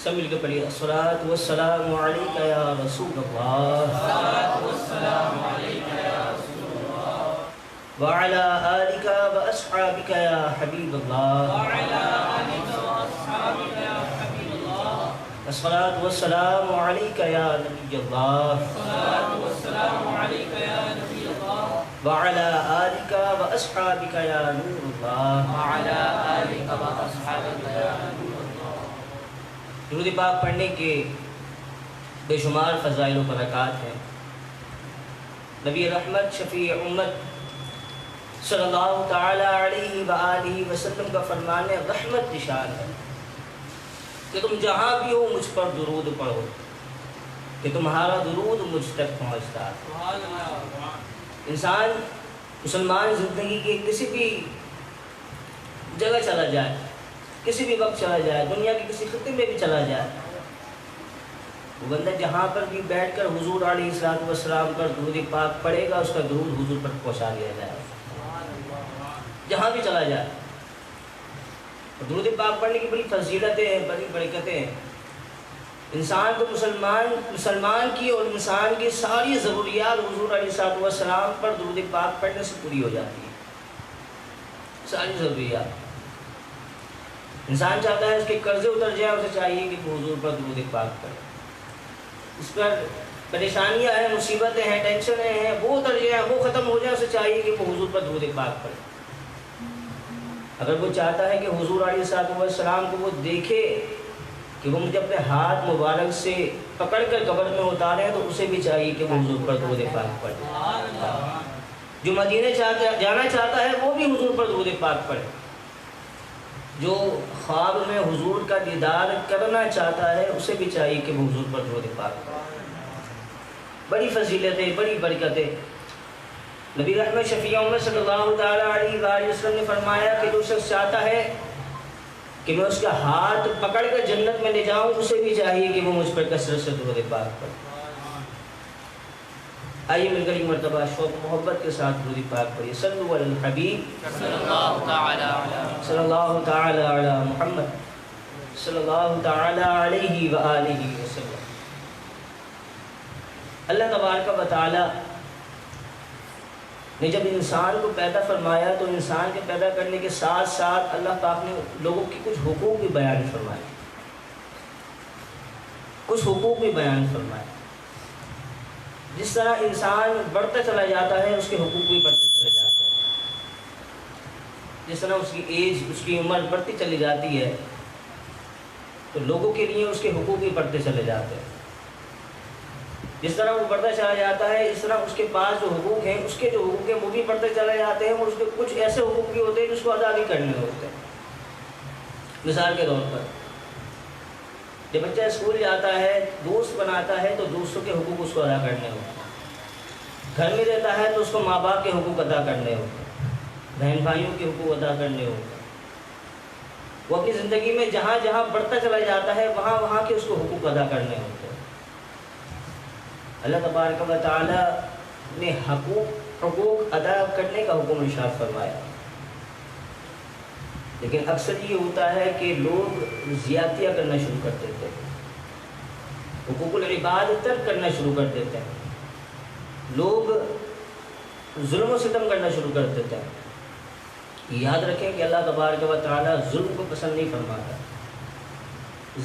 سب مل کے پڑھیے الصلاۃ والسلام علیک یا رسول اللہ وعلی آلک واصحابک یا حبیب اللہ الصلاۃ والسلام علیک یا نبی اللہ وعلی آلک واصحابک یا نور اللہ۔ درود پاک پڑھنے کے بے شمار فضائل و برکات ہیں۔ نبی رحمت شفیع امت صلی اللہ تعالی علیہ وآلہ وسلم کا فرمان رحمت نشان ہے کہ تم جہاں بھی ہو مجھ پر درود پڑھو کہ تمہارا درود مجھ تک پہنچتا ہے۔ انسان مسلمان زندگی کے کسی بھی جگہ چلا جائے، کسی بھی وقت چلا جائے، دنیا کے کسی خطے میں بھی چلا جائے، وہ بندہ جہاں پر بھی بیٹھ کر حضور علیہ الصلوۃ والسلام پر درود پاک پڑھے گا، اس کا درود حضور پر پہنچا دیا جائے گا، جہاں بھی چلا جائے۔ درود پاک پڑھنے کی بڑی فضیلتیں ہیں، بڑی برکتیں ہیں۔ انسان کو مسلمان کی اور انسان کی ساری ضروریات حضور علیہ الصلوۃ والسلام پر درود پاک پڑھنے سے پوری ہو جاتی ہے، ساری ضروریات۔ انسان چاہتا ہے اس کے قرضے اتر جائیں، اسے چاہیے کہ وہ حضور پر درود پاک پڑھے۔ اس پر پریشانیاں ہیں، مصیبتیں ہیں، ٹینشنیں ہیں، وہ اتر جائیں، وہ ختم ہو جائیں، اسے چاہیے کہ وہ حضور پر درود پاک پڑھے۔ اگر وہ چاہتا ہے کہ حضور علیہ الصلوۃ والسلام کو وہ دیکھے کہ وہ مجھے اپنے ہاتھ مبارک سے پکڑ کر قبر میں اتارے ہیں، تو اسے بھی چاہیے کہ وہ حضور پر درود پاک پڑھے۔ جو مدینے جانا چاہتا ہے وہ بھی حضور پر درود پاک پڑھے۔ جو خواب میں حضور کا دیدار کرنا چاہتا ہے اسے بھی چاہیے کہ وہ حضور پر درود پاک پڑھے۔ بڑی فضیلتیں، بڑی برکتیں۔ نبی رحمت شفیع امت صلی اللہ تعالیٰ علیہ وآلہ وسلم نے فرمایا کہ جو شخص چاہتا ہے کہ میں اس کا ہاتھ پکڑ کر جنت میں لے جاؤں، اسے بھی چاہیے کہ وہ مجھ پر کثرت سے درود پاک پڑھے۔ آئیے مل کر ایک مرتبہ شوق محبت کے ساتھ درود پاک پڑھیے۔ صلو علی الحبیب صلی اللہ تعالی علی محمد صلی اللہ تعالی علیہ وآلہ وسلم۔ اللہ تبارک و تعالی نے جب انسان کو پیدا فرمایا تو انسان کے پیدا کرنے کے ساتھ ساتھ اللہ پاک نے لوگوں کی کچھ حقوق بھی بیان فرمائے، کچھ حقوق بھی بیان فرمائے۔ جس طرح انسان بڑھتا چلا جاتا ہے اس کے حقوق بھی بڑھتے چلے جاتے ہیں، جس طرح اس کی ایج، اس کی عمر بڑھتی چلی جاتی ہے تو لوگوں کے لیے اس کے حقوق بھی بڑھتے چلے جاتے ہیں۔ جس طرح وہ بڑھتا چلا جاتا ہے اس طرح اس کے پاس جو حقوق ہیں، اس کے جو حقوق ہیں وہ بھی بڑھتے چلے جاتے ہیں، اور اس کے کچھ ایسے حقوق بھی ہوتے ہیں جس کو ادا بھی کرنے ہوتے ہیں۔ مثال کے طور پر جب بچہ اسکول جاتا ہے، دوست بناتا ہے تو دوستوں کے حقوق اس کو ادا کرنے ہوتے ہیں۔ گھر میں رہتا ہے تو اس کو ماں باپ کے حقوق ادا کرنے ہوتے ہیں، بہن بھائیوں کے حقوق ادا کرنے ہوتے ہیں۔ وہ اپنی زندگی میں جہاں جہاں بڑھتا چلا جاتا ہے وہاں وہاں کے اس کو حقوق ادا کرنے ہوتے ہیں۔ اللہ تبارک و تعالی نے حقوق ادا کرنے کا حکم ارشاد فرمایا، لیکن اکثر یہ ہوتا ہے کہ لوگ زیادتیاں کرنا شروع کر دیتے ہیں، حقوق العباد ترک کرنا شروع کر دیتے ہیں، لوگ ظلم و ستم کرنا شروع کر دیتے ہیں۔ یاد رکھیں کہ اللہ تبارک و تعالی ظلم کو پسند نہیں فرماتا،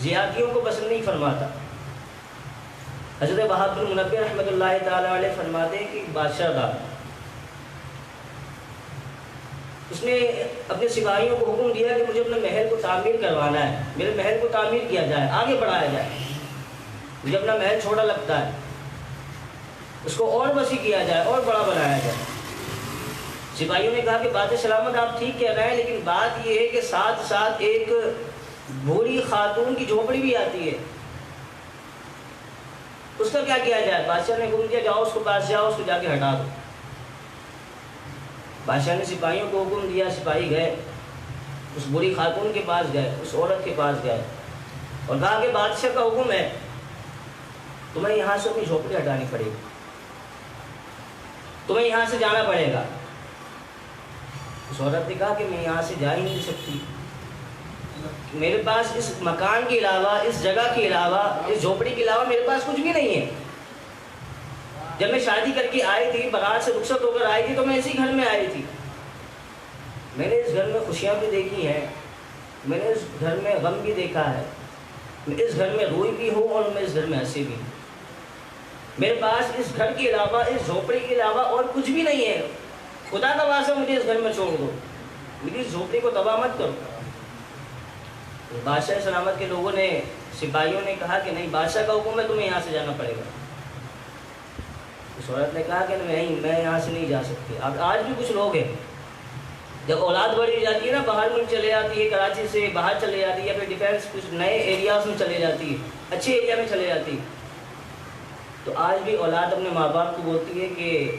زیادتیوں کو پسند نہیں فرماتا۔ حضرت وہاب بن منبہ رحمۃ اللہ تعالیٰ علیہ فرماتے ہیں کہ بادشاہ تھا، اس نے اپنے سپاہیوں کو حکم دیا کہ مجھے اپنے محل کو تعمیر کروانا ہے، میرے محل کو تعمیر کیا جائے، آگے بڑھایا جائے، مجھے اپنا محل چھوٹا لگتا ہے، اس کو اور وسیع کیا جائے اور بڑا بنایا جائے۔ سپاہیوں نے کہا کہ بات سلامت آپ ٹھیک کہہ رہے ہیں، لیکن بات یہ ہے کہ ساتھ ساتھ ایک بوڑھی خاتون کی جھونپڑی بھی آتی ہے، اس کا کیا کیا جائے؟ بادشاہ نے حکم دیا جاؤ اس کو پاس جاؤ، اس کو جا کے ہٹا دو۔ بادشاہ نے سپاہیوں کو حکم دیا، سپاہی گئے، اس بوڑھی خاتون کے پاس گئے، اس عورت کے پاس گئے اور کہا کہ بادشاہ کا حکم ہے تمہیں یہاں سے اپنی جھونپڑی ہٹانی پڑے گی، تمہیں یہاں سے جانا پڑے گا۔ اس عورت نے کہا کہ میں یہاں سے جا ہی نہیں سکتی، میرے پاس اس مکان کے علاوہ، اس جگہ کے علاوہ، اس جھوپڑی کے علاوہ میرے پاس کچھ بھی نہیں ہے۔ جب میں شادی کر کے آئی تھی، بارات سے رخصت ہو کر آئی تھی، تو میں اسی گھر میں آئی تھی۔ میں نے اس گھر میں خوشیاں بھی دیکھی ہیں، میں نے اس گھر میں غم بھی دیکھا ہے، میں اس گھر میں روئی بھی ہوں اور میں اس گھر میں ہنسی بھی ہوں۔ میرے پاس اس گھر کے علاوہ، اس جھوپڑی کے علاوہ اور کچھ بھی نہیں ہے۔ خدا کا واسطہ مجھے اس گھر میں چھوڑ دو، میری اس جھوپڑی کو تباہ مت کرو۔ بادشاہ سلامت کے لوگوں نے، سپاہیوں نے کہا کہ نہیں، بادشاہ کا حکم ہے، تمہیں یہاں سے جانا پڑے گا۔ اس عورت نے کہا کہ نہیں، میں یہاں سے نہیں جا سکتی۔ اب آج بھی کچھ لوگ ہیں، جب اولاد بڑی جاتی ہے نا، باہر ملک چلے جاتی ہے، کراچی سے باہر چلے جاتی ہے، یا پھر ڈیفینس کچھ نئے ایریاز میں چلے جاتی ہے، اچھے ایریا میں چلے جاتی ہے، تو آج بھی اولاد اپنے ماں باپ کو بولتی ہے کہ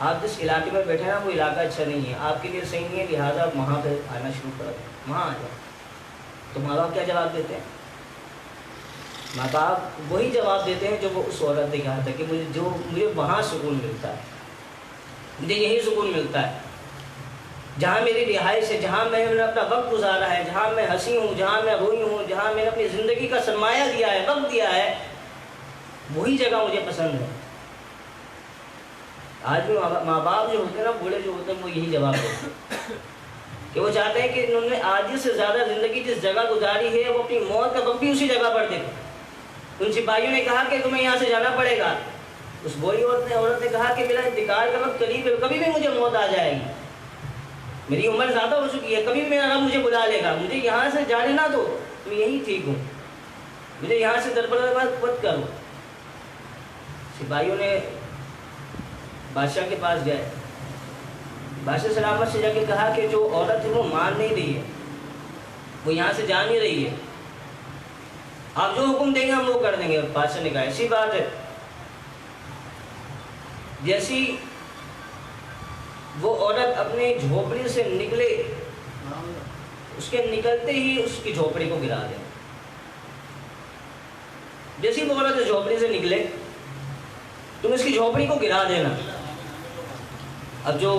آپ جس علاقے میں بیٹھے ہیں نا، وہ علاقہ اچھا نہیں ہے، آپ کے لیے صحیح نہیں ہے، لہٰذا آپ وہاں پہ آنا شروع کر دیں، وہاں آ جاؤ۔ تو ماں باپ کیا جواب دیتے ہیں؟ ماں باپ وہی جواب دیتے ہیں جو وہ اس عورت نے کہا تھا کہ مجھے وہاں سکون ملتا ہے، مجھے یہی سکون ملتا ہے جہاں میری رہائش ہے، جہاں میں نے اپنا وقت گزارا ہے، جہاں میں ہنسی ہوں، جہاں میں روئی ہوں، جہاں میں نے اپنی زندگی کا سرمایہ دیا ہے، وقت دیا ہے، وہی جگہ مجھے پسند ہے۔ آج بھی ماں باپ جو ہوتے ہیں نا، بوڑھے جو ہوتے ہیں، وہ یہی جواب دیتے ہیں کہ وہ چاہتے ہیں کہ انہوں نے آدھی سے زیادہ زندگی جس جگہ گزاری ہے، وہ اپنی موت کا وقت بھی اسی جگہ پر دے۔ ان سپاہیوں نے کہا کہ تمہیں یہاں سے جانا پڑے گا۔ اس بوڑھی عورت نے کہا کہ میرا انتقال کا وقت قریب ہے، کبھی بھی مجھے موت آ جائے گی، میری عمر زیادہ ہو چکی ہے، کبھی بھی میرا رب مجھے بلا لے گا، مجھے یہاں سے جانے نہ دو، میں یہی ٹھیک ہوں، مجھے یہاں سے دربدر مت کرو۔ سپاہیوں نے بادشاہ کے پاس گئے، بادشاہ سلامت سے جا کے کہا کہ جو عورت ہے وہ مان نہیں رہی ہے، وہ یہاں سے جا نہیں رہی ہے، آپ جو حکم دیں گے ہم وہ کر دیں گے۔ بادشاہ نے کہا ایسی بات ہے۔ جیسی وہ عورت اپنی جھوپڑی سے نکلے، اس کے نکلتے ہی اس کی جھوپڑی کو گرا دیں۔ جیسی وہ عورت جھوپڑی سے نکلے، تم اس کی جھوپڑی کو گرا دینا۔ اب جو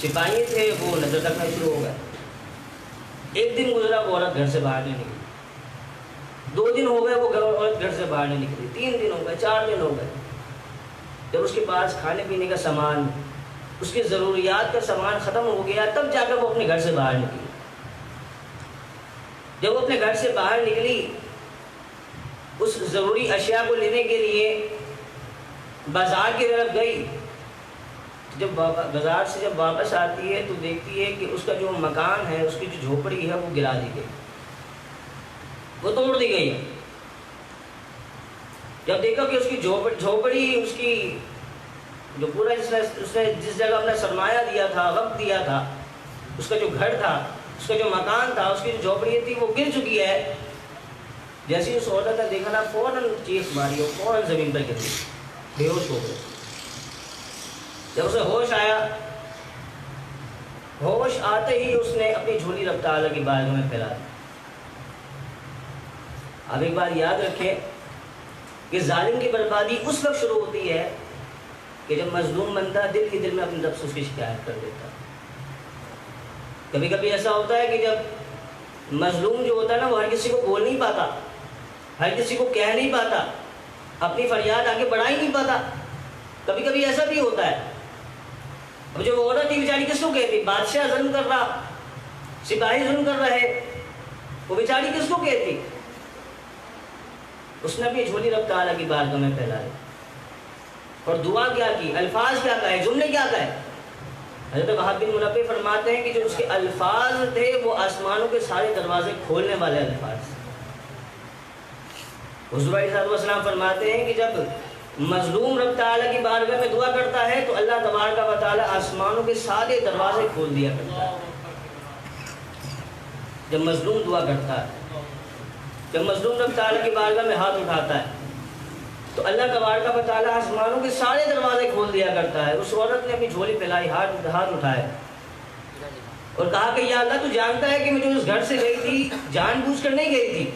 سپاہی تھے وہ نظر رکھنا شروع ہو گئے۔ ایک دن گزرا، وہ عورت گھر سے باہر نہیں نکلی۔ 2 دن ہو گئے، وہ عورت گھر سے باہر نہیں نکلی۔ 3 دن ہو گئے، 4 دن ہو گئے۔ جب اس کے پاس کھانے پینے کا سامان، اس کی ضروریات کا سامان ختم ہو گیا، تب جا کر وہ اپنے گھر سے باہر نکلی۔ جب وہ اپنے گھر سے باہر نکلی، اس ضروری اشیاء کو لینے کے لیے بازار کی طرف گئی۔ جب بازار سے جب واپس آتی ہے تو دیکھتی ہے کہ اس کا جو مکان ہے، اس کی جو جھوپڑی ہے، وہ گرا دی گئی، وہ توڑ دی گئی ہے۔ جب دیکھا کہ اس کی جھوپڑی، اس کی جو پورا اس نے جس جگہ اپنا سرمایہ دیا تھا، وقت دیا تھا، اس کا جو گھر تھا، اس کا جو مکان تھا، اس کی جو جھوپڑی تھی، وہ گر چکی ہے۔ جیسے اس عورت نے دیکھا نا، فوراً چیخ ماری، وہ فوراً زمین پر گر گئی، بے ہوش ہو گئی۔ جب اسے ہوش آیا، ہوش آتے ہی اس نے اپنی جھولی رب تعالیٰ کی بارگاہ میں پھیلا دی۔ اب ایک بات یاد رکھیں کہ ظالم کی بربادی اس وقت شروع ہوتی ہے کہ جب مظلوم بندہ دل ہی دل میں اپنی رب سے اس کی شکایت کر دیتا۔ کبھی کبھی ایسا ہوتا ہے کہ جب مظلوم جو ہوتا ہے نا، وہ ہر کسی کو بول نہیں پاتا، ہر کسی کو کہہ نہیں پاتا، اپنی فریاد آگے بڑھا ہی نہیں پاتا۔ کبھی کبھی ایسا بھی ہوتا ہے۔ اب جو عورت تھی بیچاری کس کو کہتی؟ بادشاہ ظلم کر رہا، سپاہی ظلم کر رہے، وہ بیچاری کس کو کہتی؟ اس نے اپنی جھولی رب تعالیٰ کی بارگاہ میں پھیلائی اور دعا کیا کی، الفاظ کیا کہے، جملے کیا کہے۔ حضرت وہاب بن منبہ فرماتے ہیں کہ جو اس کے الفاظ تھے وہ آسمانوں کے سارے دروازے کھولنے والے الفاظ۔ حضور علیہ السلام فرماتے ہیں کہ جب مظلوم رب تعالیٰ کی بارگاہ میں دعا کرتا ہے تو اللہ تبارک و تعالیٰ آسمانوں کے سارے دروازے کھول دیا کرتا ہے۔ جب مظلوم دعا کرتا ہے، جب مظلوم رب تعالیٰ کی بارگاہ میں ہاتھ اٹھاتا ہے تو اللہ تبارک و تعالیٰ آسمانوں کے سارے دروازے کھول دیا کرتا ہے۔ اس عورت نے اپنی جھولی پھیلائی، ہاتھ اٹھائے اور کہا کہ یا اللہ تو جانتا ہے کہ میں جو اس گھر سے گئی تھی جان بوجھ کر نہیں گئی تھی،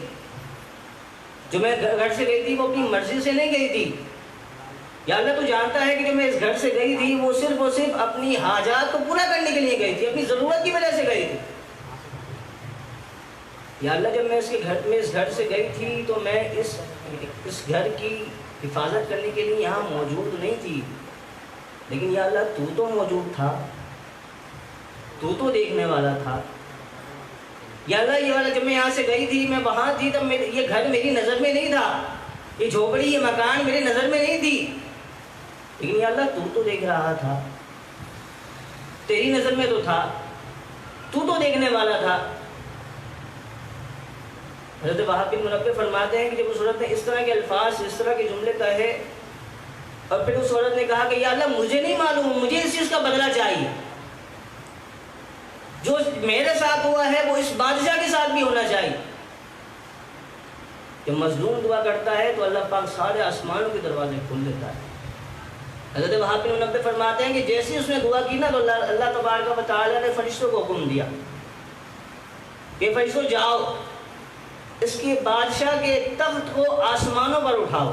جو میں گھر سے گئی تھی وہ اپنی مرضی سے نہیں گئی تھی۔ یا اللہ تو جانتا ہے کہ جو میں اس گھر سے گئی تھی وہ صرف اور صرف اپنی حاجات کو پورا کرنے کے لیے گئی تھی، اپنی ضرورت کی وجہ سے گئی تھی۔ یا اللہ جب میں اس گھر سے گئی تھی تو میں اس گھر کی حفاظت کرنے کے لیے یہاں موجود نہیں تھی، لیکن یا اللہ تو تو موجود تھا، تو تو دیکھنے والا تھا۔ یا اللہ یہ والا جب میں یہاں سے گئی تھی میں وہاں تھی تب یہ گھر میری نظر میں نہیں تھا، یہ جھوپڑی یہ مکان میری نظر میں نہیں تھی، لیکن یا اللہ تو دیکھ رہا تھا، تیری نظر میں تو تھا، تو دیکھنے والا تھا۔ حضرت وہاب بن منبہ فرماتے ہیں کہ جب اس عورت نے اس طرح کے الفاظ اس طرح کے جملے کہے اور پھر اس عورت نے کہا کہ یا اللہ مجھے نہیں معلوم، مجھے اس چیز کا بدلہ چاہیے، جو میرے ساتھ ہوا ہے وہ اس بادشاہ کے ساتھ بھی ہونا چاہیے۔ جب مظلوم دعا کرتا ہے تو اللہ پاک سارے آسمانوں کے دروازے کھول دیتا ہے۔ حضرت وہاب بن منبہ فرماتے ہیں کہ جیسے اس نے دعا کی نا تو اللہ تبارک و تعالیٰ نے فرشتوں کو حکم دیا کہ فرشتوں جاؤ اس کے بادشاہ کے تخت کو آسمانوں پر اٹھاؤ،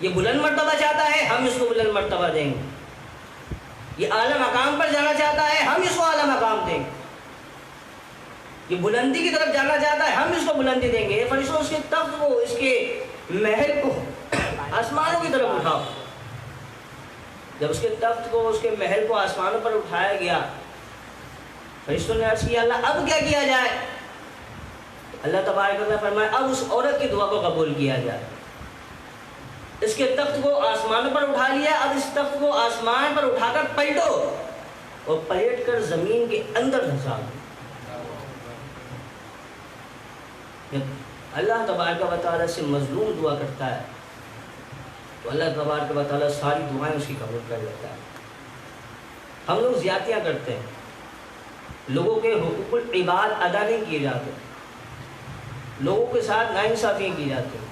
یہ بلند مرتبہ چاہتا ہے ہم اس کو بلند مرتبہ دیں گے، یہ اعلیٰ مقام پر جانا چاہتا ہے ہم اس کو اعلیٰ مقام دیں گے، یہ بلندی کی طرف جانا چاہتا ہے ہم اس کو بلندی دیں گے۔ فرشتوں اس کے تخت کو اس کے محل کو آسمانوں کی طرف اٹھاؤ۔ جب اس کے تخت کو اس کے محل کو آسمانوں پر اٹھایا گیا فرشتوں نے عرض کیا اللہ اب کیا کیا جائے؟ اللہ تبارک و تعالیٰ فرمایا اب اس عورت کی دعا کو قبول کیا جائے۔ اس کے تخت کو آسمانوں پر اٹھا لیا، اب اس تخت کو آسمان پر اٹھا کر پلٹو اور پلٹ کر زمین کے اندر دھسا دو۔ جب اللہ تبارک و تعالیٰ سے مظلوم دعا کرتا ہے تو اللہ تبارک و تعالیٰ ساری دعائیں اس کی قبول کر لیتا ہے۔ ہم لوگ زیادتیاں کرتے ہیں، لوگوں کے حقوق العباد ادا نہیں کیے جاتے، لوگوں کے ساتھ ناانصافیاں کی جاتی ہیں۔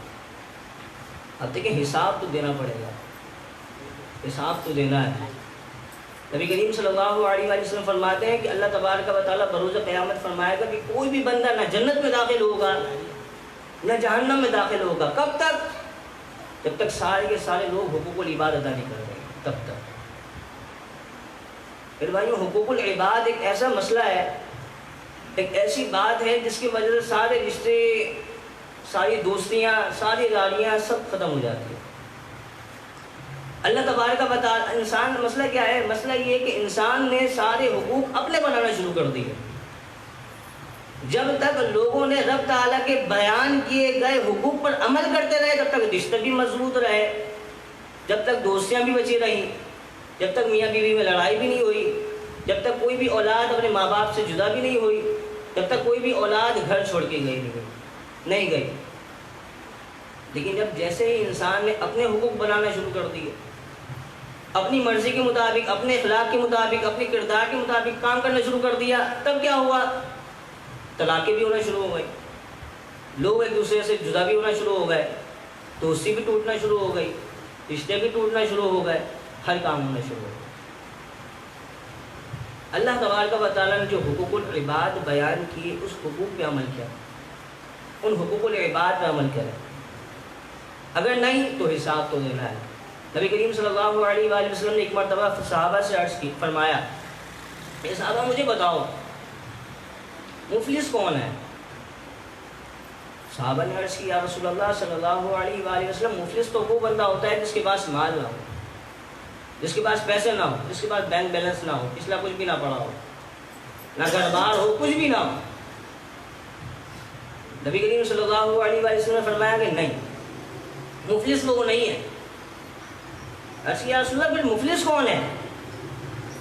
اب دیکھیں حساب تو دینا پڑے گا، حساب تو دینا ہے۔ نبی کریم صلی اللہ علیہ وآلہ وسلم فرماتے ہیں کہ اللہ تبارک و تعالیٰ بروز قیامت فرمائے گا کہ کوئی بھی بندہ نہ جنت میں داخل ہوگا نہ جہنم میں داخل ہوگا۔ کب تک؟ جب تک سارے کے سارے لوگ حقوق العباد ادا نہیں کر رہے، تب تک۔ پھر بھائیو حقوق العباد ایک ایسا مسئلہ ہے، ایک ایسی بات ہے جس کی وجہ سے سارے رشتے، ساری دوستیاں، ساری رالیاں سب ختم ہو جاتی ہیں۔ اللہ تبارک و تعالیٰ انسان، مسئلہ کیا ہے؟ مسئلہ یہ ہے کہ انسان نے سارے حقوق اپنے بنانا شروع کر دیے۔ جب تک لوگوں نے رب تعالیٰ کے بیان کیے گئے حقوق پر عمل کرتے رہے تب تک رشتے بھی مضبوط رہے، جب تک دوستیاں بھی بچی رہیں، جب تک میاں بیوی میں لڑائی بھی نہیں ہوئی، جب تک کوئی بھی اولاد اپنے ماں باپ سے جدا بھی نہیں ہوئی، جب تک کوئی بھی اولاد گھر چھوڑ کے نہیں گئی۔ لیکن جب جیسے ہی انسان نے اپنے حقوق بنانا شروع کر دیے، اپنی مرضی کے مطابق، اپنے اخلاق کے مطابق، اپنے کردار کے مطابق کام کرنا شروع کر دیا، تب کیا ہوا؟ طلاقیں بھی ہونا شروع ہو گئی، لوگ ایک دوسرے سے جدا بھی ہونا شروع ہو گئے، دوستی بھی ٹوٹنا شروع ہو گئی، رشتے بھی ٹوٹنا شروع ہو گئے، ہر کام ہونا شروع ہو گیا۔ اللہ تبارک و تعالیٰ نے جو حقوق العباد بیان کیے اس حقوق پہ عمل کیا، ان حقوق العباد پہ عمل کریں، اگر نہیں تو حساب تو دینا ہے۔ نبی کریم صلی اللہ علیہ وآلہ وسلم نے ایک مرتبہ صحابہ سے عرض کی، فرمایا اے صحابہ مجھے بتاؤ مفلس کون ہے؟ صحابہ نے عرض کی یا رسول اللہ صلی اللہ علیہ وآلہ وسلم مفلس تو وہ بندہ ہوتا ہے جس کے پاس مال نہ ہو، جس کے پاس پیسے نہ ہو، جس کے پاس بینک بیلنس نہ ہو، پچھلا کچھ بھی نہ پڑا ہو، نہ گھر بار ہو، کچھ بھی نہ ہو۔ نبی کریم صلی اللہ علیہ وآلہ وسلم نے فرمایا کہ نہیں، مفلس وہ نہیں ہے۔ عرض کیا رسول اللہ پھر مفلس کون ہے؟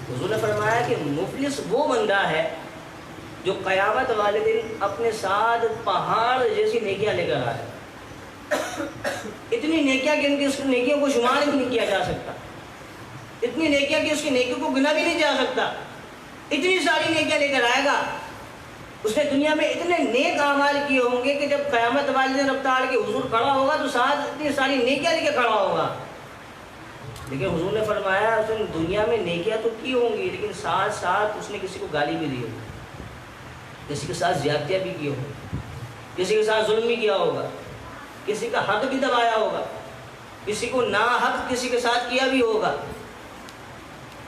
حضور نے فرمایا کہ مفلس وہ بندہ ہے جو قیامت والے دن اپنے ساتھ پہاڑ جیسی نیکیاں لے کر آئے، اتنی نیکیاں کہ اس نیکیوں کو شمار بھی نہیں کیا جا سکتا، اتنی نیکیاں کہ اس کی نیکیوں کو گنا بھی نہیں جا سکتا، اتنی ساری نیکیاں لے کر آئے گا۔ اس نے دنیا میں اتنے نیک اعمال کیے ہوں گے کہ جب قیامت والے دن رب تعالیٰ کے حضور کھڑا ہوگا تو ساتھ اتنی ساری نیکیاں لے کے کھڑا ہوگا۔ لیکن حضور نے فرمایا اس نے دنیا میں نیکیاں تو کی ہوں گی لیکن ساتھ ساتھ اس نے کسی کو گالی بھی دی ہوگی، کسی کے ساتھ زیادتیاں بھی کی ہوگی، کسی کے ساتھ ظلم بھی کیا ہوگا، کسی کا حق بھی دبایا ہوگا، کسی کو ناحق کسی کے ساتھ کیا بھی ہوگا۔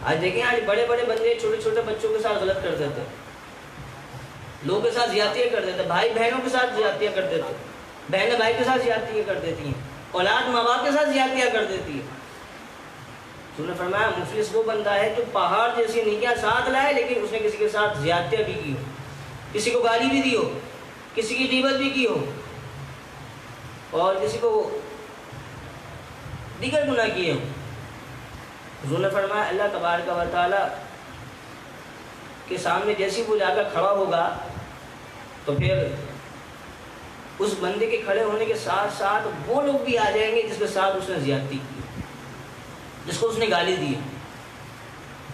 آج دیکھیں آج بڑے بڑے بندے چھوٹے چھوٹے بچوں کے ساتھ غلط کر دیتے ہیں، لوگوں کے ساتھ زیادتیاں کر دیتے، بھائی بہنوں کے ساتھ زیادتیاں کر دیتے، بہنیں بھائی کے ساتھ زیادتیاں کر دیتی ہیں، اولاد ماں باپ کے ساتھ زیادتیاں کر دیتی ہے۔ تو نے فرمایا مفلس وہ بندہ ہے جو پہاڑ جیسی نیکیاں ساتھ لائے لیکن اس نے کسی کے ساتھ زیادتیاں بھی کی ہو، کسی کو گالی بھی دی ہو، کسی کی غیبت بھی کی ہو، اور کسی کو دیگر گناہ کیے ہو۔ حضور نے فرمایا اللہ تبارک و تعالیٰ کے سامنے جیسی وہ جا کر کھڑا ہوگا تو پھر اس بندے کے کھڑے ہونے کے ساتھ ساتھ وہ لوگ بھی آ جائیں گے جس کے ساتھ اس نے زیادتی کی، جس کو اس نے گالی دی،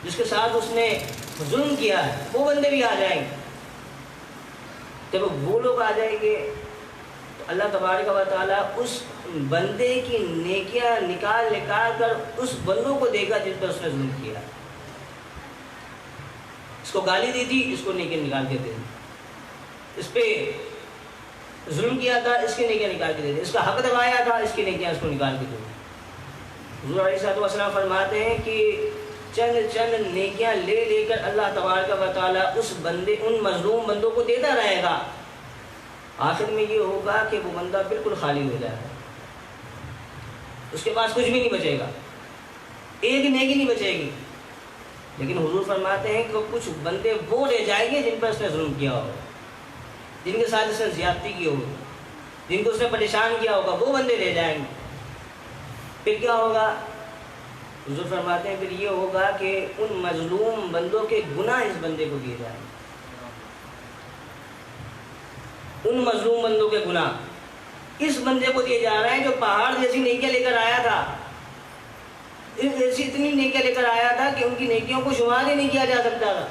جس کے ساتھ اس نے ظلم کیا ہے، وہ بندے بھی آ جائیں گے۔ جب وہ لوگ آ جائیں گے تو اللہ تبارک و تعالیٰ اس بندے کی نیکیاں نکال کر اس بندوں کو دے گا جس پر اس نے ظلم کیا، اس کو گالی دی تھی، اس کو نیکیاں نکال کے دے دی، اس پہ ظلم کیا تھا، اس کی نیکیاں نکال کے دے دی، اس کا حق دبایا تھا، اس کی نیکیاں اس کو نکال کے دے دی۔ حضور علیہ الصلوۃ والسلام فرماتے ہیں کہ چند نیکیاں لے کر اللہ تبارک و تعالیٰ اس بندے ان مظلوم بندوں کو دیتا رہے گا، آخر میں یہ ہوگا کہ وہ بندہ بالکل خالی ہو جائے گا، اس کے پاس کچھ بھی نہیں بچے گا، ایک نیکی نہیں بچے گی۔ لیکن حضور فرماتے ہیں کہ کچھ بندے وہ رہ جائیں گے جن پر اس نے ظلم کیا ہوگا، جن کے ساتھ اس نے زیادتی کی ہوگی، جن کو اس نے پریشان کیا ہوگا، وہ بندے رہ جائیں گے۔ پھر کیا ہوگا؟ حضور فرماتے ہیں پھر یہ ہوگا کہ ان مظلوم بندوں کے گناہ اس بندے کو دیے جائیں گے، ان مظلوم بندوں کے گناہ اس بندے کو دیے جا رہے ہیں جو پہاڑ جیسی نیکیاں لے کر آیا تھا، ایسی اتنی نیکیاں لے کر آیا تھا کہ ان کی نیکیوں کو شمار ہی نہیں کیا جا سکتا تھا،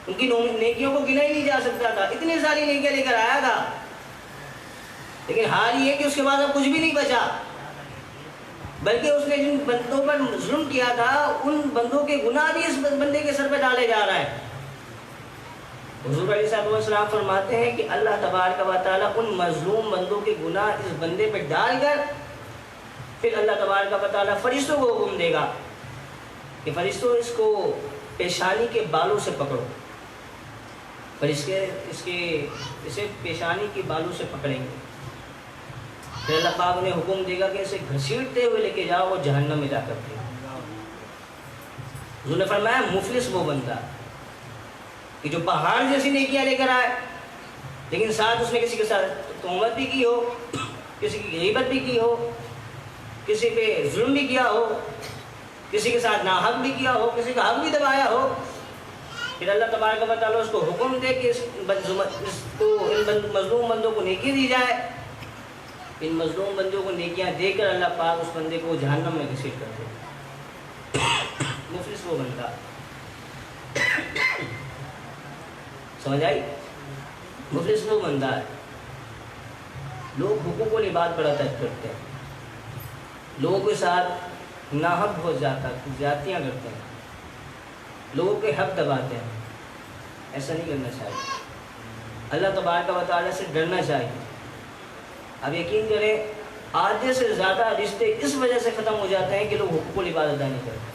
ان کی نیکیوں کو گنا ہی نہیں جا سکتا تھا، اتنی ساری نیکیاں لے کر آیا تھا، لیکن حال یہ ہے کہ اس کے بعد اب کچھ بھی نہیں بچا، بلکہ اس نے جن بندوں پر ظلم کیا تھا ان بندوں کے گناہ بھی اس بندے کے سر پہ ڈالے جا رہا ہے۔ حضور علیہ الصلوۃ والسلام فرماتے ہیں کہ اللہ تبارک و تعالیٰ ان مظلوم بندوں کے گناہ اس بندے پہ ڈال کر پھر اللہ تبارک و تعالیٰ فرشتوں کو حکم دے گا کہ فرشتوں اس کو پیشانی کے بالوں سے پکڑو، اسے پیشانی کے بالوں سے پکڑیں گے، پھر اللہ پاک نے حکم دے گا کہ اسے گھسیٹتے ہوئے لے کے جاؤ اور جہنم میں جا کر دے۔ حضور نے فرمایا مفلس وہ بندہ کہ جو پہاڑ جیسی نیکیاں لے کر آئے لیکن ساتھ اس نے کسی کے ساتھ تہمت بھی کی ہو، کسی کی غیبت بھی کی ہو، کسی پہ ظلم بھی کیا ہو، کسی کے ساتھ ناحق بھی کیا ہو، کسی کا حق بھی دبایا ہو، پھر اللہ تبارک و تعالیٰ اس کو حکم دے کہ ان مظلوم بندوں کو نیکی دی جائے، ان مظلوم بندوں کو نیکیاں دے کر اللہ پاک اس بندے کو جہنم میں گھسیٹ کر دے۔ مفلس وہ بندہ، سمجھ آئی؟ مفلس وہ بندہ ہے۔ لوگ حقوق و لباد بڑا ترک کرتے ہیں، لوگوں کے ساتھ ناحق ہو جاتا زیادتیاں کرتے ہیں، لوگوں کے حق دباتے ہیں، ایسا نہیں کرنا چاہیے، اللہ تبارک و تعالیٰ سے ڈرنا چاہیے۔ اب یقین کریں آدھے سے زیادہ رشتے اس وجہ سے ختم ہو جاتے ہیں کہ لوگ حقوق العباد ادا نہیں کرتے،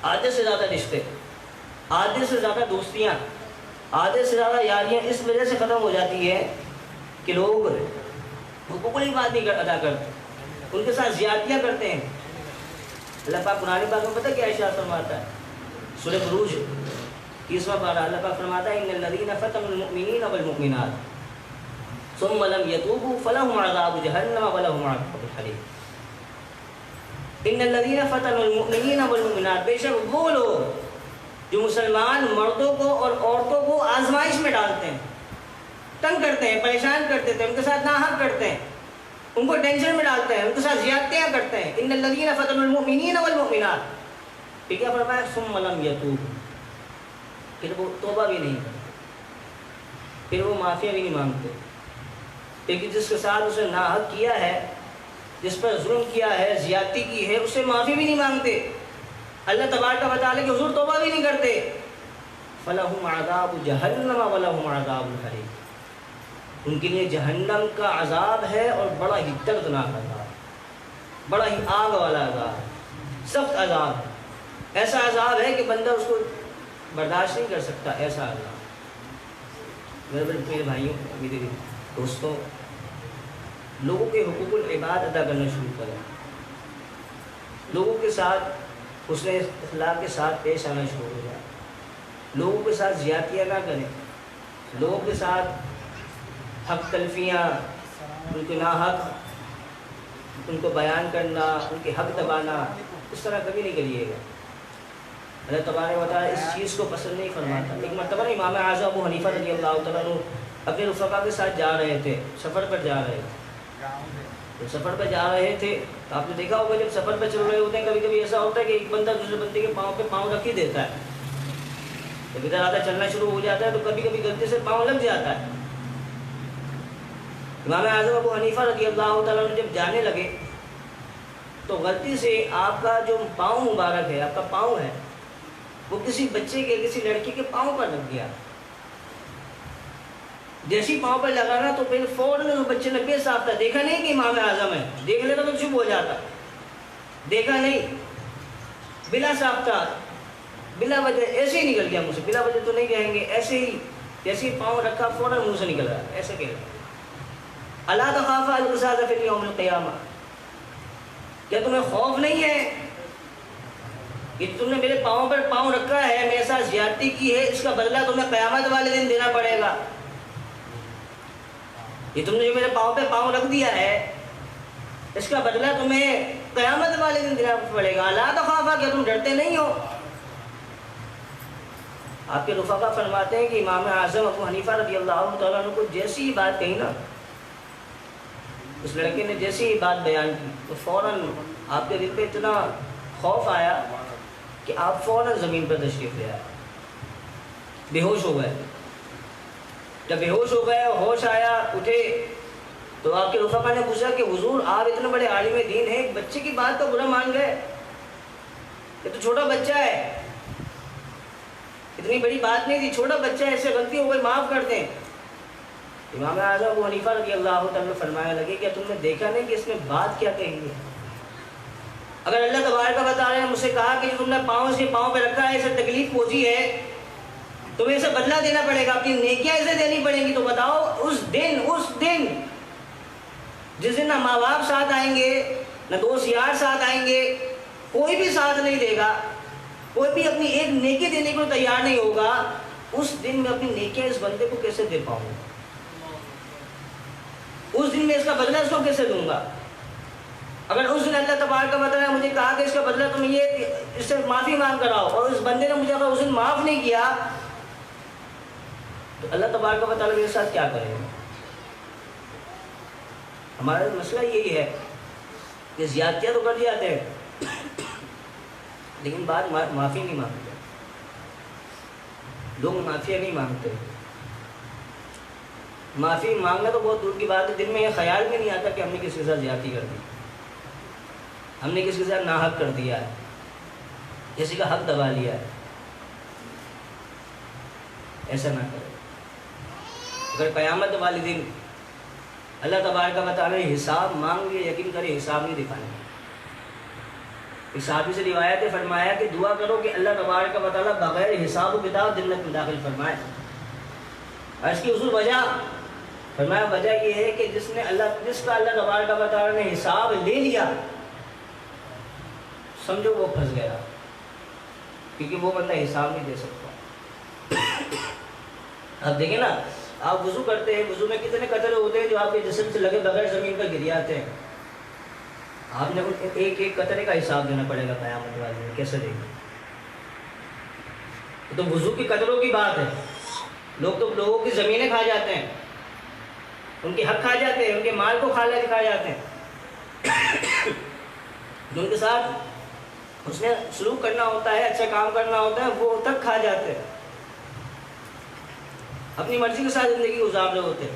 آدھے سے زیادہ رشتے، آدھے سے زیادہ دوستیاں، آدھے سے زیادہ یاریاں اس وجہ سے ختم ہو جاتی ہے کہ لوگ حقوق العباد نہیں ادا کرتے، ان کے ساتھ زیادتیاں کرتے ہیں۔ اللہ پاک قرآن پاک میں پتہ کیا ارشاد فرماتا ہے؟ سورہ بروج 30واں پارہ اللہ پاک فرماتا ہے ان الذین فتنوا المؤمنین والمؤمنات ثم لم يتوبوا فلهم عذاب جہنم ولهم عذاب الحریق۔ ان الذین فتنوا المؤمنین والمؤمنات، بے شک وہ لوگ جو مسلمان مردوں کو اور عورتوں کو آزمائش میں ڈالتے ہیں، تنگ کرتے ہیں، پریشان کرتے ہیں، ان کے ساتھ ناحق کرتے ہیں، ان کو ٹینشن میں ڈالتے ہیں، ان کے ساتھ زیادتیاں کرتے ہیں۔ ان الذین فتنوا المؤمنین والمؤمنات، پھر کیا فرمایا؟ ثم لم یتوبوا، پھر وہ توبہ بھی نہیں کرتے، پھر وہ معافیاں بھی نہیں مانگتے، لیکن جس کے ساتھ اسے ناحق کیا ہے، جس پر ظلم کیا ہے، زیادتی کی ہے، اسے معافی بھی نہیں مانگتے، اللہ تبارک و تعالیٰ کے حضور توبہ بھی نہیں کرتے۔ فَلَهُمْ عَذَابُ جَهَنَّمَ وَلَهُمْ عَذَابُ الْحَرِيقِ، ان کے لیے جہنم کا عذاب ہے اور بڑا ہی دردناک عذاب، بڑا ہی آگ والا عذاب، سخت عذاب ہے، ایسا عذاب ہے کہ بندہ اس کو برداشت نہیں کر سکتا، ایسا عذاب۔ میرے بھائیوں، میرے دوستوں، لوگوں کے حقوق العباد ادا کرنا شروع کریں، لوگوں کے ساتھ حسن اخلاق کے ساتھ پیش آنا شروع ہو جائے، لوگوں کے ساتھ زیادتیاں نہ کریں، لوگوں کے ساتھ حق تلفیاں، ان کے ناحق ان کو بیان کرنا، ان کے حق دبانا، اس طرح کبھی نہیں کریے گا۔ اللہ تبارک و تعالیٰ اس چیز کو پسند نہیں فرماتا۔ ایک مرتبہ امام اعظم ابو حنیفہ رضی اللہ تعالیٰ عنہ اپنے رفقا کے ساتھ جا رہے تھے، سفر پر جا رہے تھے۔ جب سفر پہ جا رہے تھے تو آپ نے دیکھا ہوگا جب سفر پہ چل رہے ہوتے ہیں کبھی کبھی ایسا ہوتا ہے کہ ایک بندہ دوسرے بندے کے پاؤں پہ پاؤں رکھ ہی دیتا ہے۔ جب ادھر آدھا چلنا شروع ہو جاتا ہے تو کبھی کبھی غلطی سے پاؤں لگ جاتا ہے۔ امام اعظم ابو حنیفہ رضی اللہ تعالیٰ عنہ جب جانے لگے تو غلطی سے آپ کا جو پاؤں مبارک ہے، آپ کا پاؤں ہے، وہ کسی بچے کے، کسی لڑکی کے پاؤں پر لگ گیا۔ جیسی پاؤں پر لگانا تو پھر فوراً اس بچے نے پیش صاف تھا، دیکھا نہیں کہ امام اعظم ہے، دیکھ لیتا تو چپ ہو جاتا، دیکھا نہیں، بلا صاف تھا، بلا وجہ ایسے ہی نکل گیا منہ سے، بلا وجہ تو نہیں کہیں گے، ایسے ہی جیسے ہی پاؤں رکھا فوراً منہ سے نکل رہا، ایسے کہہ رہا۔ الا تخافا القصاص فی یوم القیامہ، کیا تمہیں خوف نہیں ہے کہ تم نے میرے پاؤں پر پاؤں رکھا ہے، میرے ساتھ زیادتی کی ہے، اس کا بدلہ تمہیں قیامت والے دن دینا پڑے گا۔ یہ تم نے جو میرے پاؤں پہ پاؤں رکھ دیا ہے، اس کا بدلہ تمہیں قیامت والے دن دینا پڑے گا۔ الا تخافا، کیا تم ڈرتے نہیں ہو؟ آپ کے رفقا فرماتے ہیں کہ امام اعظم ابو حنیفہ رضی اللہ تعالیٰ عنہ کو جیسی ہی بات کہی نا، اس لڑکے نے جیسی ہی بات بیان کی تو فوراً آپ کے دل پہ اتنا خوف آیا کہ آپ فوراً زمین پر تشریف لے آئے، بے ہوش ہو گئے۔ جب بے ہوش ہو گئے، ہوش آیا، اٹھے تو آپ کے رفقا نے پوچھا کہ حضور آپ اتنے بڑے عالم دین ہیں، ایک بچے کی بات تو برا مان گئے، یہ تو چھوٹا بچہ ہے، اتنی بڑی بات نہیں تھی، چھوٹا بچہ ہے، ایسے غلطی ہو گئی، معاف کر دیں۔ امام اعظم ابو حنیفہ رضی اللہ تعالیٰ فرمانے لگے کہ تم نے دیکھا نہیں کہ اس میں بات کیا کہی ہے؟ اگر اللہ تبارک و تعالیٰ نے مجھ سے کہا کہ تم نے پاؤں سے پاؤں پہ رکھا ہے، اسے تکلیف پہنچی ہے، تمہیں اسے بدلہ دینا پڑے گا، اپنی نیکیاں اسے دینی پڑیں گی، تو بتاؤ اس دن جس دن نہ ماں باپ ساتھ آئیں گے، نہ دوست یار ساتھ آئیں گے، کوئی بھی ساتھ نہیں دے گا، کوئی بھی اپنی ایک نیکی دینے کو تیار نہیں ہوگا، اس دن میں اپنی نیکیاں اس بندے کو کیسے دے پاؤں گا؟ اس دن میں اس کا بدلہ اس کو کیسے دوں گا؟ اگر اس دن اللہ تبارک و تعالیٰ نے مجھے کہا کہ اس کا بدلہ تم یہ اس سے معافی مانگ کر آؤ، اور اس بندے نے مجھے اگر اس دن معاف نہیں کیا تو اللہ تبارک و تعالیٰ میرے ساتھ کیا کرے گا؟ ہمارا مسئلہ یہی ہے کہ زیادتیاں تو کر جاتے ہیں لیکن بعد معافی نہیں مانگتے، لوگ معافی نہیں مانگتے۔ معافی مانگنا تو بہت دور کی بات ہے، دل میں یہ خیال بھی نہیں آتا کہ ہم نے کسی کے ساتھ زیادتی کر دی، ہم نے کسی کے ساتھ ناحق کر دیا ہے، کسی کا حق دبا لیا ہے۔ ایسا نہ کرے۔ اگر قیامت والے دن اللہ تبارک و تعالیٰ نے حساب مانگ لیا، یقین کرے حساب نہیں دکھائیں گے۔ ایک صحابی سے روایت ہے، فرمایا کہ دعا کرو کہ اللہ تبارک و تعالیٰ بغیر حساب و کتاب جنت میں داخل فرمائے۔ اور اس کی اصول وجہ فرمایا، وجہ یہ ہے کہ جس کا اللہ تبارک و تعالیٰ نے حساب لے لیا، سمجھو وہ پھنس گیا، کیونکہ وہ بندہ حساب نہیں دے سکتا۔ اب دیکھیں نا، آپ وضو کرتے ہیں، وضو میں کتنے قطرے ہوتے ہیں جو آپ کے جسم سے لگے بغیر زمین پر گر جاتے ہیں، آپ نے ایک ایک قطرے کا حساب دینا پڑے گا قیامت والے دن، کیسے دیں گے؟ تو وضو کی قطروں کی بات ہے، لوگ تو لوگوں کی زمینیں کھا جاتے ہیں، ان کے حق کھا جاتے ہیں، ان کے مال کو کھا جاتے ہیں، جو ان کے ساتھ اس نے سلوک کرنا ہوتا ہے، اچھا کام کرنا ہوتا ہے، وہ تک کھا جاتے ہیں، اپنی مرضی کے ساتھ زندگی گزار رہے ہوتے ہیں۔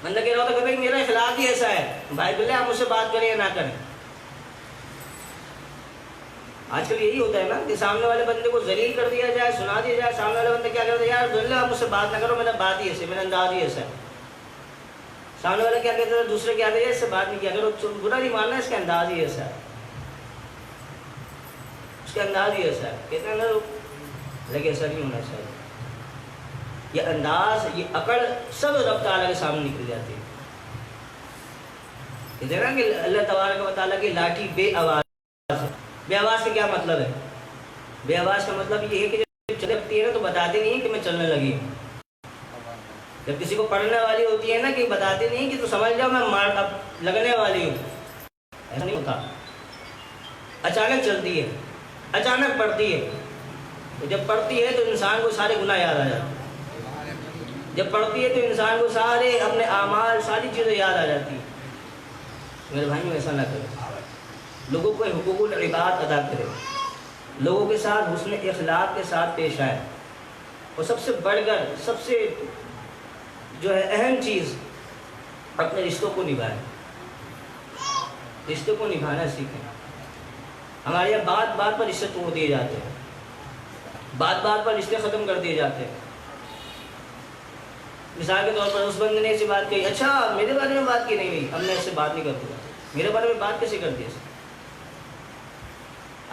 بندہ کہہ رہا ہوتا ہے کہ بھائی میرا اخلاق ہی ایسا ہے، بھائی بلے آپ مجھ سے بات کریں یا نہ کریں۔ آج کل یہی ہوتا ہے نا کہ سامنے والے بندے کو ذلیل کر دیا جائے، سنا دیا جائے، سامنے والے بندے کیا کرتے ہیں، یار بلے آپ مجھ سے بات نہ کرو، میرا بات ہی ایسے، میرا انداز ہی ایسا ہے۔ سامنے والے کیا کہتے ہیں، دوسرے کیا کہتے ہیں، اس سے بات نہیں کیا کرو، برا نہیں ماننا، اس کا انداز ہی ایسا ہے، اس کا انداز ہی ایسا ہے، کہتے ہیں نا لوگ، لیکن ایسا نہیں ہونا چاہیے۔ یہ انداز، یہ عقل سب رب تعالیٰ کے سامنے نکل جاتی ہے. کہ دیکھا کہ اللہ تبارک و تعالیٰ کی لاٹھی بے آواز ہے. بے آواز کا کیا مطلب ہے؟ بے آواز کا مطلب یہ ہے کہ جب چلتی ہے نا تو بتاتے نہیں کہ میں چلنے لگی ہوں. جب کسی کو پڑھنے والی ہوتی ہے نا کہ بتاتے نہیں کہ تو سمجھ جاؤ میں اب لگنے والی ہوں، ایسا نہیں ہوتا. اچانک چلتی ہے، اچانک پڑھتی ہے. تو جب پڑھتی ہے تو انسان کو سارے گناہ یاد آ جاتے ہیں. جب پڑھتی ہے تو انسان کو سارے اپنے اعمال، ساری چیزیں یاد آ جاتی ہیں. میرے بھائیوں ایسا نہ کرے. لوگوں کو حقوق العباد ادا کرے، لوگوں کے ساتھ حسن اخلاق کے ساتھ پیش آئے، اور سب سے بڑھ کر سب سے جو ہے اہم چیز اپنے رشتوں کو نبھائے. رشتوں کو نبھانا سیکھیں. ہمارے یہاں بات بات پر رشتے توڑ دیے جاتے ہیں، بات بات پر رشتے ختم کر دیے جاتے ہیں. مثال کے طور پر اس بندے نے ایسی بات کہی، اچھا میرے بارے میں بات کی نہیں، اب میں اس سے بات نہیں کرتی. میرے بارے میں بات کیسے کرتی ہے؟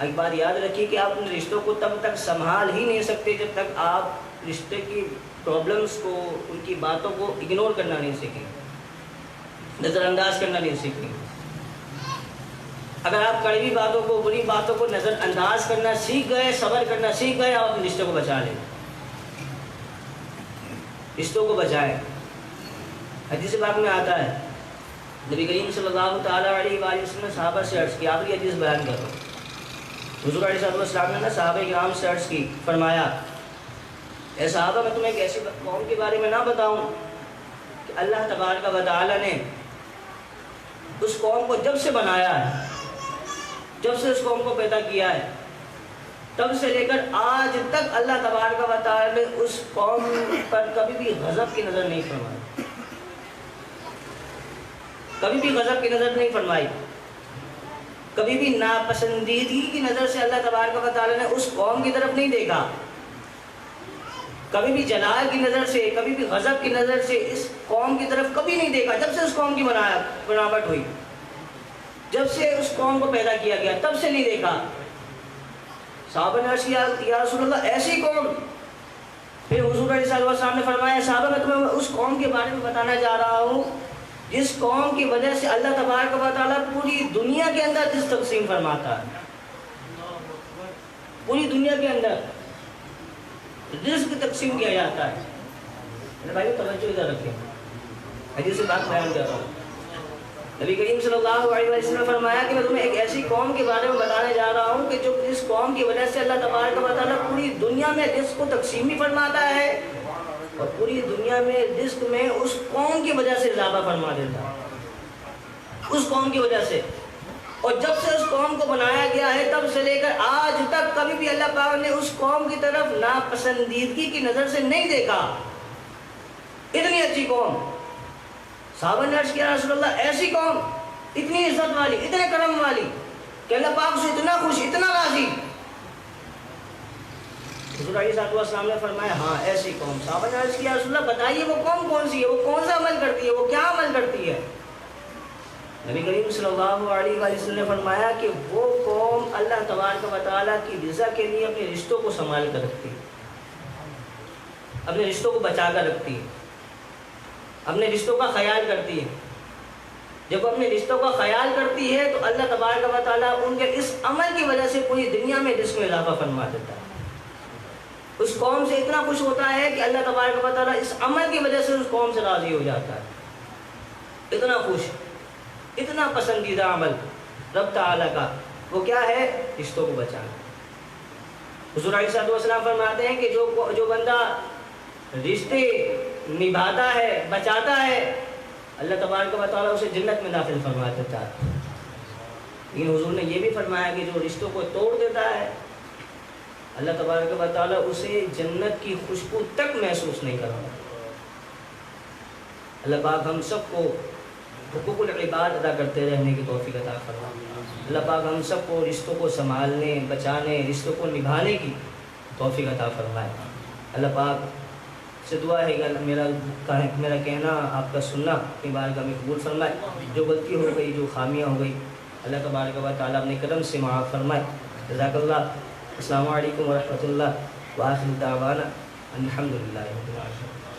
ایک بات یاد رکھیے کہ آپ ان رشتوں کو تب تک سنبھال ہی نہیں سکتے جب تک آپ رشتے کی پرابلمس کو، ان کی باتوں کو اگنور کرنا نہیں سیکھیں، نظر انداز کرنا نہیں سیکھیں. اگر آپ کڑوی باتوں کو، بری باتوں کو نظر انداز کرنا سیکھ گئے، صبر کرنا سیکھ گئے، آپ اپنے رشتوں کو بچا لیں. رشتوں کو بچائیں. حدیث پاک میں آتا ہے، نبی کریم صلی اللہ تعالیٰ علیہ وآلہ وسلم نے صحابہ سے عرض کی، آخری حدیث بیان کر رہا ہوں. حضور علیہ السلام نے صحابہ کرام سے عرض کی، فرمایا اے صحابہ میں تمہیں ایک ایسی قوم کے بارے میں نہ بتاؤں کہ اللہ تبارک و تعالیٰ نے اس قوم کو جب سے بنایا ہے، جب سے اس قوم کو پیدا کیا ہے، تب سے لے کر آج تک اللہ تبارک و تعالیٰ نے اس قوم پر کبھی بھی غضب کی نظر نہیں فرمائی. کبھی بھی غضب کی نظر نہیں فرمائی. کبھی بھی ناپسندیدگی کی نظر سے اللہ تبارک و تعالیٰ نے اس قوم کی طرف نہیں دیکھا. کبھی بھی جلال کی نظر سے، کبھی بھی غضب کی نظر سے اس قوم کی طرف کبھی نہیں دیکھا. جب سے اس قوم کی بناوٹ ہوئی، جب سے اس قوم کو پیدا کیا گیا، تب سے نہیں دیکھا. صحابہ نے عرض کیا یا رسول اللہ ایسی قوم؟ پھر حضور علیہ السلام نے فرمایا صحابہ میں تمہیں اس قوم کے بارے میں بتانا جا رہا ہوں جس قوم کی وجہ سے اللہ تبارک و تعالیٰ پوری دنیا کے اندر رزق تقسیم فرماتا ہے. پوری دنیا کے اندر رزق تقسیم کیا جاتا ہے. میرے بھائی توجہ ادھر رکھیں، حدیث سے بات بیان کر رہا ہوں. نبی کریم صلی اللہ علیہ وسلم نے فرمایا کہ میں تمہیں ایک ایسی قوم کے بارے میں بتانے جا رہا ہوں کہ جو اس قوم کی وجہ سے اللہ تبارک و تعالیٰ پوری دنیا میں رزق کو تقسیم بھی فرماتا ہے، اور پوری دنیا میں رزق میں اس قوم کی وجہ سے اضافہ فرما دیتا ہے. اس قوم کی وجہ سے. اور جب سے اس قوم کو بنایا گیا ہے تب سے لے کر آج تک کبھی بھی اللہ پاک نے اس قوم کی طرف ناپسندیدگی کی نظر سے نہیں دیکھا. اتنی اچھی قوم. صحابہ نے عرض کیا رسول اللہ ایسی قوم، اتنی عزت والی، اتنے کرم والی کہ اللہ پاک سے اتنا خوش، اتنا راضی. حضور علیہ السلام نے فرمایا ہاں ایسی قوم. صحابہ نے عرض کیا رسول اللہ بتائیے وہ قوم کون سی ہے، وہ کون سا عمل کرتی ہے، وہ کیا عمل کرتی ہے؟ نبی کریم صلی اللہ علیہ وسلم نے فرمایا کہ وہ قوم اللہ تبارک و تعالیٰ کی رضا کے لیے اپنے رشتوں کو سنبھال کر رکھتی ہے، اپنے رشتوں کو بچا کر رکھتی ہے، اپنے رشتوں کا خیال کرتی ہے. جب وہ اپنے رشتوں کا خیال کرتی ہے تو اللہ تبارک و تعالیٰ ان کے اس عمل کی وجہ سے پوری دنیا میں رزق میں اضافہ فرما دیتا ہے. اس قوم سے اتنا خوش ہوتا ہے کہ اللہ تبارک و تعالیٰ اس عمل کی وجہ سے اس قوم سے راضی ہو جاتا ہے. اتنا خوش، اتنا پسندیدہ عمل رب تعالیٰ کا وہ کیا ہے؟ رشتوں کو بچانا. حضور علیہ السلام فرماتے ہیں کہ جو بندہ رشتے نبھاتا ہے، بچاتا ہے، اللہ تبارک و تعالیٰ اسے جنت میں داخل فرما دیتا ہے. لیکن حضور نے یہ بھی فرمایا کہ جو رشتوں کو توڑ دیتا ہے اللہ تبارک و تعالیٰ اسے جنت کی خوشبو تک محسوس نہیں کرواتا. اللہ پاک ہم سب کو حقوق العباد ادا کرتے رہنے کی توفیق عطا فرمائے. اللہ پاک ہم سب کو رشتوں کو سنبھالنے، بچانے، رشتوں کو نبھانے کی توفیق عطا فرمائے. اللہ پاک سے دعا ہے کہ میرا کہنا، آپ کا سننا اپنی بارگاہ میں قبول فرمائے. جو غلطی ہو گئی، جو خامیاں ہو گئی، اللہ تبارک و تعالیٰ اپنے کرم سے معاف فرمائے. جزاک اللہ. السلام علیکم ورحمۃ اللہ. وآخر دعوانا الحمدللہ رب العالمین.